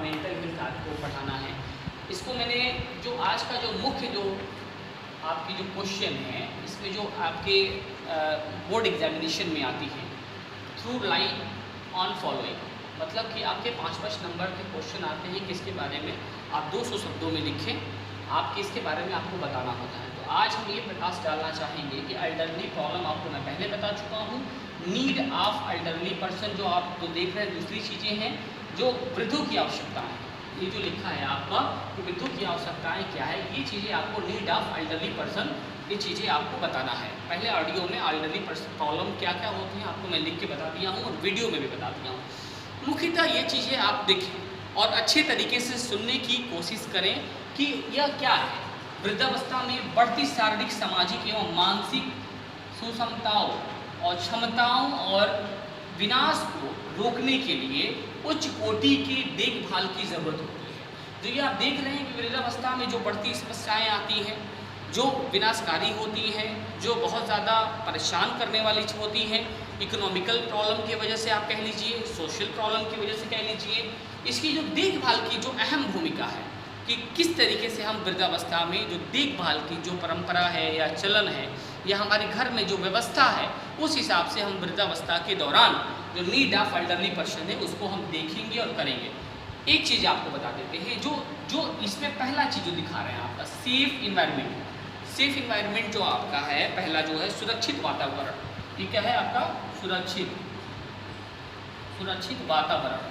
Mental health आपको पढ़ाना है। इसको मैंने जो आज का जो मुख्य जो आपकी जो क्वेश्चन है, इसमें जो आपके बोर्ड एग्जामिनेशन में आती है, थ्रू लाइन ऑन फॉलोइंग, मतलब कि आपके 5-5 नंबर के क्वेश्चन आते हैं किसके बारे में, आप 200 शब्दों में लिखें, आप किसके बारे में आपको बताना होता है। तो आज हम ये प्रकाश डालना चाहेंगे कि एल्डरली प्रॉब्लम आपको मैं पहले बता चुका हूँ, नीड ऑफ एल्डरली पर्सन जो आप तो देख रहे हैं, दूसरी चीज़ें हैं जो वृद्धों की आवश्यकता है, ये जो लिखा है आपका कि वृद्धों की आवश्यकताएं क्या है, ये चीज़ें आपको नीड ऑफ एल्डरली पर्सन, ये चीज़ें आपको बताना है। पहले ऑडियो में एल्डरली पर्सन प्रॉब्लम क्या क्या होती हैं आपको मैं लिख के बता दिया हूँ और वीडियो में भी बता दिया हूँ। मुख्यतः ये चीज़ें आप देखें और अच्छे तरीके से सुनने की कोशिश करें कि यह क्या है। वृद्धावस्था में बढ़ती शारीरिक, सामाजिक एवं मानसिक सुसमताओं और क्षमताओं और विनाश को रोकने के लिए उच्च कोटि की देखभाल की ज़रूरत होती है। जो ये आप देख रहे हैं कि वृद्धावस्था में जो बढ़ती समस्याएं आती हैं, जो विनाशकारी होती हैं, जो बहुत ज़्यादा परेशान करने वाली होती हैं, इकोनॉमिकल प्रॉब्लम की वजह से आप कह लीजिए, सोशल प्रॉब्लम की वजह से कह लीजिए, इसकी जो देखभाल की जो अहम भूमिका है कि किस तरीके से हम वृद्धावस्था में जो देखभाल की जो परंपरा है या चलन है या हमारे घर में जो व्यवस्था है, उस हिसाब से हम वृद्धावस्था के दौरान जो नीड ऑफ एल्डरली पर्सन है उसको हम देखेंगे और करेंगे। एक चीज़ आपको बता देते हैं, जो इसमें पहला चीज़ जो दिखा रहे हैं आपका सेफ इन्वायरमेंट। सेफ इन्वायरमेंट जो आपका है, पहला जो है सुरक्षित वातावरण, ठीक है आपका सुरक्षित वातावरण।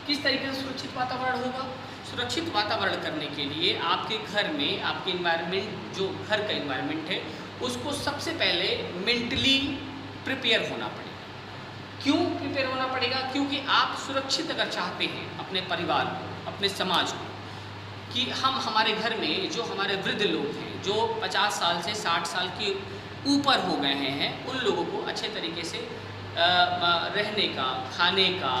किस तरीके से सुरक्षित वातावरण होगा? सुरक्षित वातावरण करने के लिए आपके घर में आपके इन्वायरमेंट, जो घर का इन्वायरमेंट है, उसको सबसे पहले मेंटली प्रिपेयर होना पड़ेगा। क्यों प्रिपेयर होना पड़ेगा? क्योंकि आप सुरक्षित अगर चाहते हैं अपने परिवार को, अपने समाज को, कि हम हमारे घर में जो हमारे वृद्ध लोग हैं, जो 50 साल से 60 साल के ऊपर हो गए हैं, उन लोगों को अच्छे तरीके से रहने का, खाने का,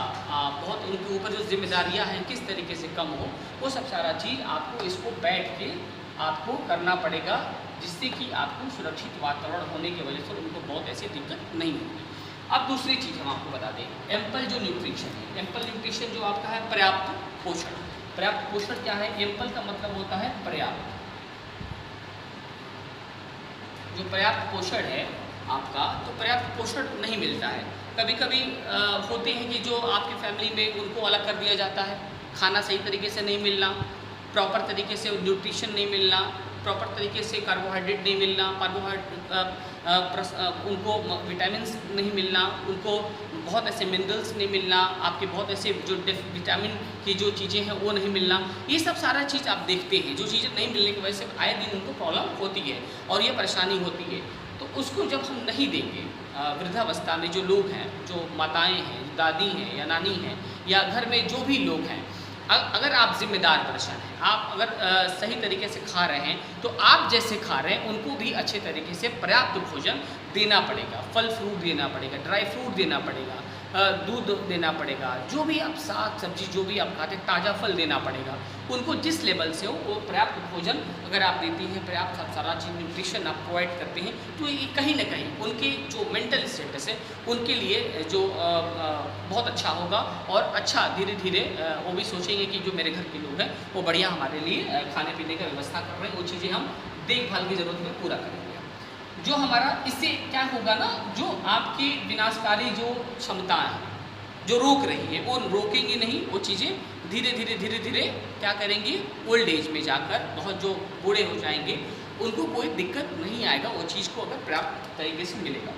बहुत उनके ऊपर जो जिम्मेदारियां हैं किस तरीके से कम हो, वो सब सारा चीज़ आपको इसको बैठ के आपको करना पड़ेगा, जिससे कि आपको सुरक्षित वातावरण होने की वजह से उनको बहुत ऐसी दिक्कत नहीं होगी। अब दूसरी चीज़ हम आपको बता दें, एम्पल जो न्यूट्रिशन है, एम्पल न्यूट्रिशन जो आपका है पर्याप्त पोषण। पर्याप्त पोषण क्या है? एम्पल का मतलब होता है पर्याप्त। जो पर्याप्त पोषण है आपका, तो पर्याप्त पोषण नहीं मिलता है। कभी कभी होते हैं कि जो आपकी फैमिली में उनको अलग कर दिया जाता है, खाना सही तरीके से नहीं मिलना, प्रॉपर तरीके से न्यूट्रिशन नहीं मिलना, प्रॉपर तरीके से कार्बोहाइड्रेट नहीं मिलना, उनको विटामिन्स नहीं मिलना, उनको बहुत ऐसे मिनरल्स नहीं मिलना, आपके बहुत ऐसे जो विटामिन की जो चीज़ें हैं वो नहीं मिलना, ये सब सारा चीज़ आप देखते हैं। जो चीज़ें नहीं मिलने की वजह से आए दिन उनको प्रॉब्लम होती है और ये परेशानी होती है। तो उसको जब हम नहीं देंगे, वृद्धावस्था में जो लोग हैं, जो माताएँ हैं, दादी हैं या नानी हैं, या घर में जो भी लोग हैं, अगर आप जिम्मेदार पर्सन हैं, आप अगर सही तरीके से खा रहे हैं, तो आप जैसे खा रहे हैं उनको भी अच्छे तरीके से पर्याप्त भोजन देना पड़ेगा। फल फ्रूट देना पड़ेगा, ड्राई फ्रूट देना पड़ेगा, दूध देना पड़ेगा, जो भी आप साग सब्जी जो भी आप खाते, ताज़ा फल देना पड़ेगा। उनको जिस लेवल से हो वो पर्याप्त भोजन अगर आप देती हैं, पर्याप्त सारा चीज़ न्यूट्रिशन आप प्रोवाइड करते हैं, तो ये कहीं ना कहीं उनके जो मेंटल स्टेटस है उनके लिए जो बहुत अच्छा होगा और अच्छा धीरे धीरे वो भी सोचेंगे कि जो मेरे घर के लोग हैं वो बढ़िया हमारे लिए खाने पीने का व्यवस्था कर रहे हैं, वो चीज़ें हम देखभाल की ज़रूरत में पूरा करेंगे। जो हमारा इससे क्या होगा ना, जो आपकी विनाशकारी जो क्षमताएं हैं जो रोक रही है, वो रोकेंगी नहीं, वो चीज़ें धीरे धीरे क्या करेंगे, ओल्ड एज में जाकर बहुत जो बूढ़े हो जाएंगे उनको कोई दिक्कत नहीं आएगा, वो चीज़ को अगर पर्याप्त तरीके से मिलेगा।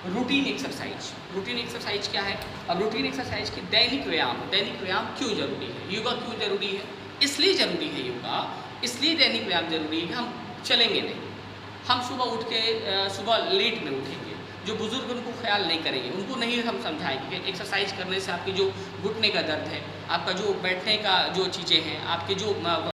रूटीन एक्सरसाइज क्या है? अब रूटीन एक्सरसाइज की दैनिक व्यायाम क्यों जरूरी है? योगा क्यों जरूरी है? इसलिए जरूरी है योगा, इसलिए दैनिक व्यायाम जरूरी है कि हम चलेंगे नहीं, हम सुबह उठ के सुबह लेट में उठेंगे, जो बुजुर्ग उनको ख्याल नहीं करेंगे, उनको नहीं हम समझाएंगे कि एक्सरसाइज करने से आपकी जो घुटने का दर्द है, आपका जो बैठने का जो चीज़ें हैं, आपके जो